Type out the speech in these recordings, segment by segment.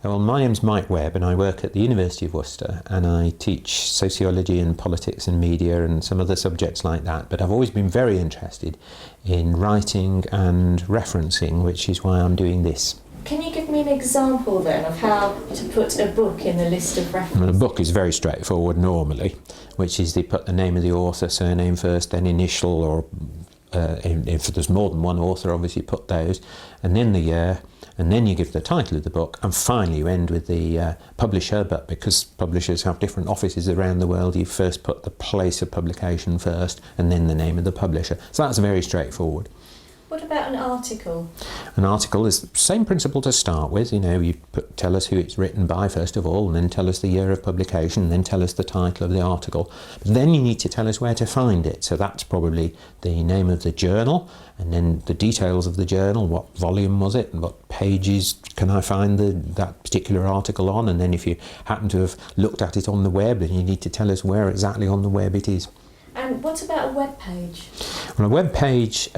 Well, my name's Mike Webb and I work at the University of Worcester and I teach sociology and politics and media and some other subjects like that, but I've always been very interested in writing and referencing, which is why I'm doing this. Can you give me an example then of how to put a book in the list of references? Well, a book is very straightforward normally, which is they put the name of the author, surname first, then initial, or if there's more than one author, obviously put those, and then the year, and then you give the title of the book, and finally you end with the publisher, but because publishers have different offices around the world, you first put the place of publication first, and then the name of the publisher. So that's very straightforward. What about an article? An article is the same principle to start with. You know, you tell us who it's written by first of all, and then tell us the year of publication, and then tell us the title of the article. But then you need to tell us where to find it. So that's probably the name of the journal, and then the details of the journal, what volume was it, and what pages can I find that particular article on. And then if you happen to have looked at it on the web, then you need to tell us where exactly on the web it is. And what about a web page? Well, a web page,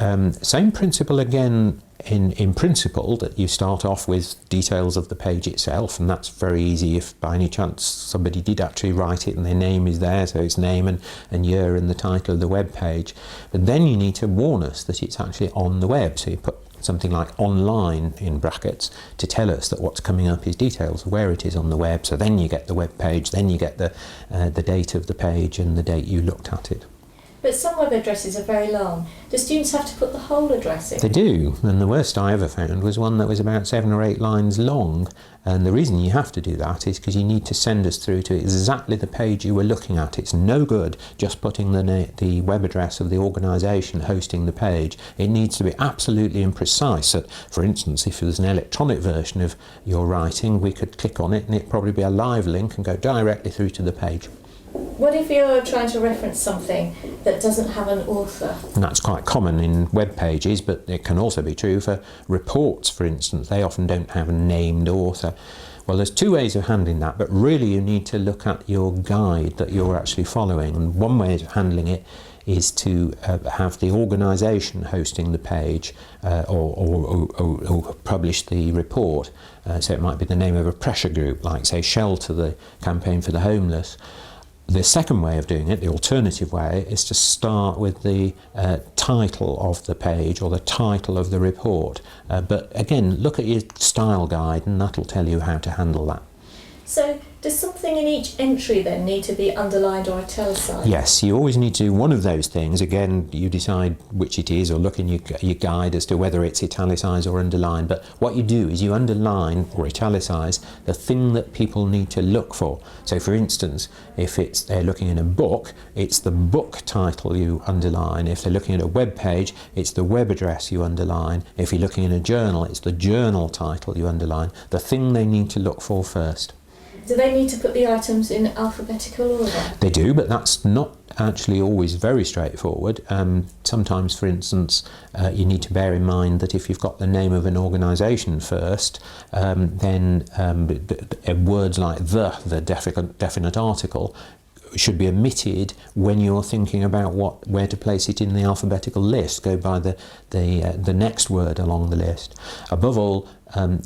same principle again in principle, that you start off with details of the page itself, and that's very easy if by any chance somebody did actually write it and their name is there, so it's name and year and the title of the web page. But then you need to warn us that it's actually on the web, so you put something like online in brackets to tell us that what's coming up is details of where it is on the web. So then you get the web page, then you get the date of the page and the date you looked at it. But some web addresses are very long. Do students have to put the whole address in? They do, and the worst I ever found was one that was about 7 or 8 lines long. And the reason you have to do that is because you need to send us through to exactly the page you were looking at. It's no good just putting the web address of the organisation hosting the page. It needs to be absolutely imprecise. So, for instance, if there's an electronic version of your writing, we could click on it and it'd probably be a live link and go directly through to the page. What if you're trying to reference something that doesn't have an author? And that's quite common in web pages, but it can also be true for reports, for instance. They often don't have a named author. Well, there's 2 ways of handling that, but really you need to look at your guide that you're actually following. And one way of handling it is to have the organisation hosting the page or publish the report. So it might be the name of a pressure group, like, say, Shelter, the campaign for the homeless. The second way of doing it, the alternative way, is to start with the title of the page or the title of the report. But again, look at your style guide and that'll tell you how to handle that. So, does something in each entry then need to be underlined or italicised? Yes, you always need to do one of those things. Again, you decide which it is or look in your guide as to whether it's italicised or underlined. But what you do is you underline or italicize the thing that people need to look for. So, for instance, if they're looking in a book, it's the book title you underline. If they're looking at a web page, it's the web address you underline. If you're looking in a journal, it's the journal title you underline. The thing they need to look for first. Do they need to put the items in alphabetical order? They do, but that's not actually always very straightforward. Sometimes, for instance, you need to bear in mind that if you've got the name of an organisation first, then words like the definite article should be omitted when you're thinking about where to place it in the alphabetical list. Go by the next word along the list. Above all,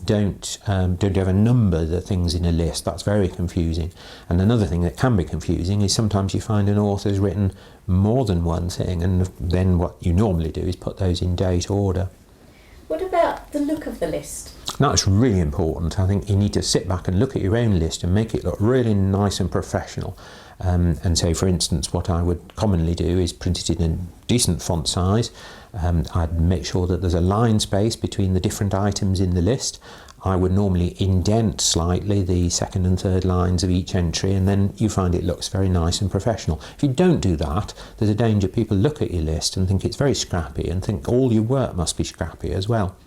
don't ever number the things in a list. That's very confusing. And another thing that can be confusing is sometimes you find an author's written more than one thing, and then what you normally do is put those in date order. What about the look of the list? That's really important. I think you need to sit back and look at your own list and make it look really nice and professional. And so, for instance, what I would commonly do is print it in a decent font size. I'd make sure that there's a line space between the different items in the list. I would normally indent slightly the second and third lines of each entry, and then you find it looks very nice and professional. If you don't do that, there's a danger people look at your list and think it's very scrappy and think all your work must be scrappy as well.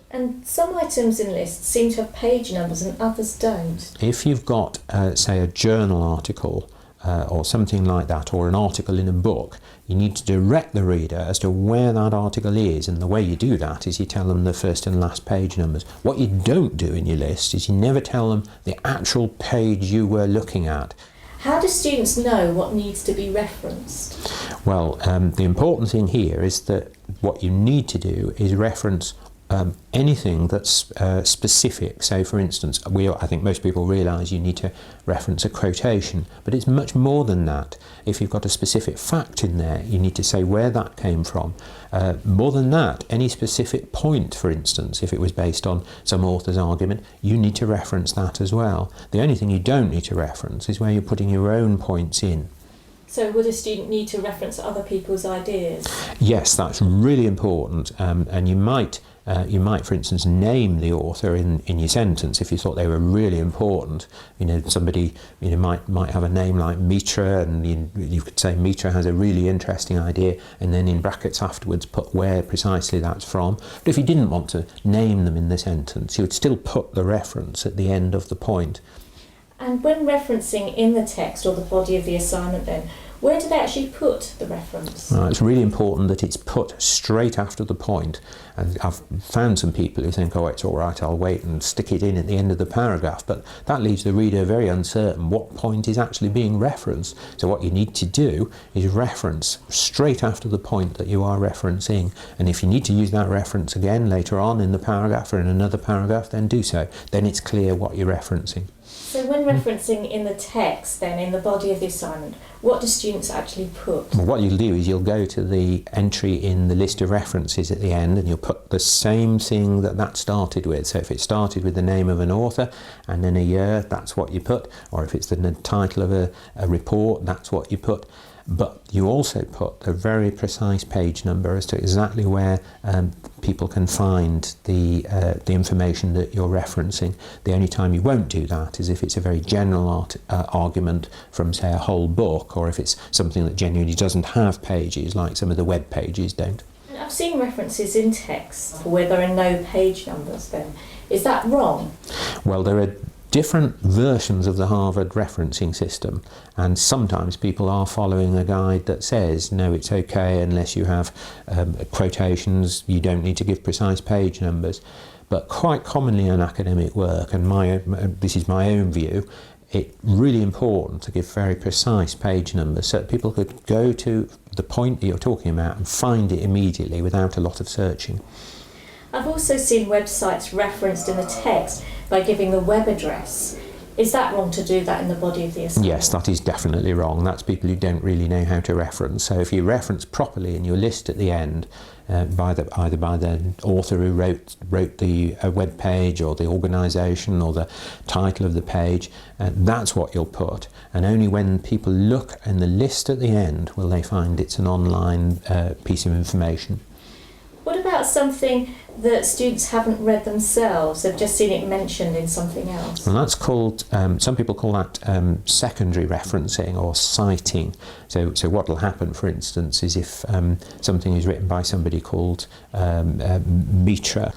And some items in lists seem to have page numbers and others don't. If you've got, say, a journal article or something like that, or an article in a book, you need to direct the reader as to where that article is, and the way you do that is you tell them the first and last page numbers. What you don't do in your list is you never tell them the actual page you were looking at. How do students know what needs to be referenced? Well, the important thing here is that what you need to do is reference anything that's specific. So, for instance, I think most people realise you need to reference a quotation, but it's much more than that. If you've got a specific fact in there, you need to say where that came from. More than that, any specific point, for instance, if it was based on some author's argument, you need to reference that as well. The only thing you don't need to reference is where you're putting your own points in. So would a student need to reference other people's ideas? Yes, that's really important, and you might, for instance, name the author in your sentence if you thought they were really important. Somebody might have a name like Mitra, and you could say Mitra has a really interesting idea, and then in brackets afterwards put where precisely that's from. But if you didn't want to name them in the sentence, you would still put the reference at the end of the point. And when referencing in the text or the body of the assignment then, where do they actually put the reference? It's really important that it's put straight after the point. And I've found some people who think, oh, it's all right, I'll wait and stick it in at the end of the paragraph. But that leaves the reader very uncertain what point is actually being referenced. So what you need to do is reference straight after the point that you are referencing. And if you need to use that reference again later on in the paragraph or in another paragraph, then do so. Then it's clear what you're referencing. So when referencing in the text, then, in the body of the assignment, what do students actually put? Well, what you'll do is you'll go to the entry in the list of references at the end, and you'll put the same thing that started with. So if it started with the name of an author and then a year, that's what you put. Or if it's the title of a report, that's what you put. But you also put a very precise page number as to exactly where people can find the information that you're referencing. The only time you won't do that is if it's a very general argument from, say, a whole book, or if it's something that genuinely doesn't have pages, like some of the Webb pages don't. I've seen references in text where there are no page numbers then. Is that wrong? Well, there are different versions of the Harvard referencing system, and sometimes people are following a guide that says no, it's okay unless you have quotations, you don't need to give precise page numbers. But quite commonly in academic work, and this is my own view, it's really important to give very precise page numbers so that people could go to the point that you're talking about and find it immediately without a lot of searching. I've also seen websites referenced in the text by giving the web address. Is that wrong to do that in the body of the assignment? Yes, that is definitely wrong. That's people who don't really know how to reference. So if you reference properly in your list at the end, either by the author who wrote the web page, or the organisation, or the title of the page, that's what you'll put. And only when people look in the list at the end will they find it's an online piece of information. What about something that students haven't read themselves, they've just seen it mentioned in something else? Well, that's called, some people call that secondary referencing or citing. So what will happen, for instance, is if something is written by somebody called Mitra,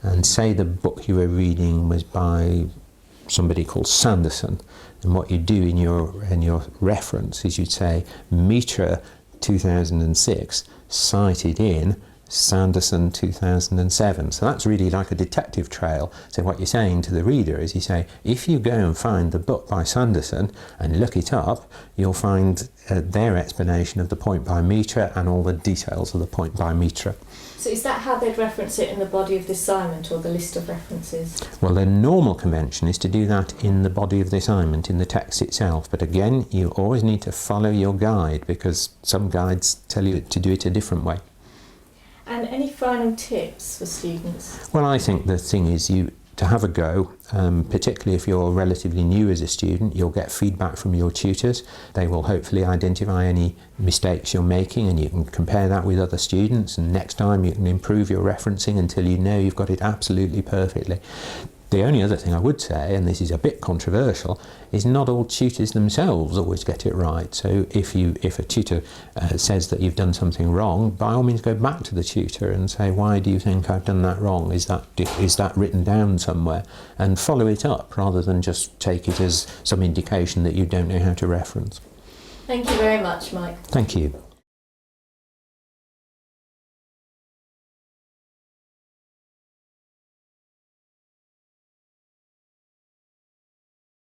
and say the book you were reading was by somebody called Sanderson, and what you do in your reference is you'd say Mitra 2006 cited in Sanderson 2007. So that's really like a detective trail. So what you're saying to the reader is you say, if you go and find the book by Sanderson and look it up, you'll find their explanation of the point by Mitra and all the details of the point by Mitra. So is that how they'd reference it in the body of the assignment or the list of references? Well, the normal convention is to do that in the body of the assignment, in the text itself. But again, you always need to follow your guide, because some guides tell you to do it a different way. And any final tips for students? Well, I think the thing is to have a go, particularly if you're relatively new as a student. You'll get feedback from your tutors. They will hopefully identify any mistakes you're making, and you can compare that with other students, and next time you can improve your referencing until you know you've got it absolutely perfectly. The only other thing I would say, and this is a bit controversial, is not all tutors themselves always get it right. So if a tutor says that you've done something wrong, by all means go back to the tutor and say, why do you think I've done that wrong? Is that written down somewhere? And follow it up, rather than just take it as some indication that you don't know how to reference. Thank you very much, Mike. Thank you.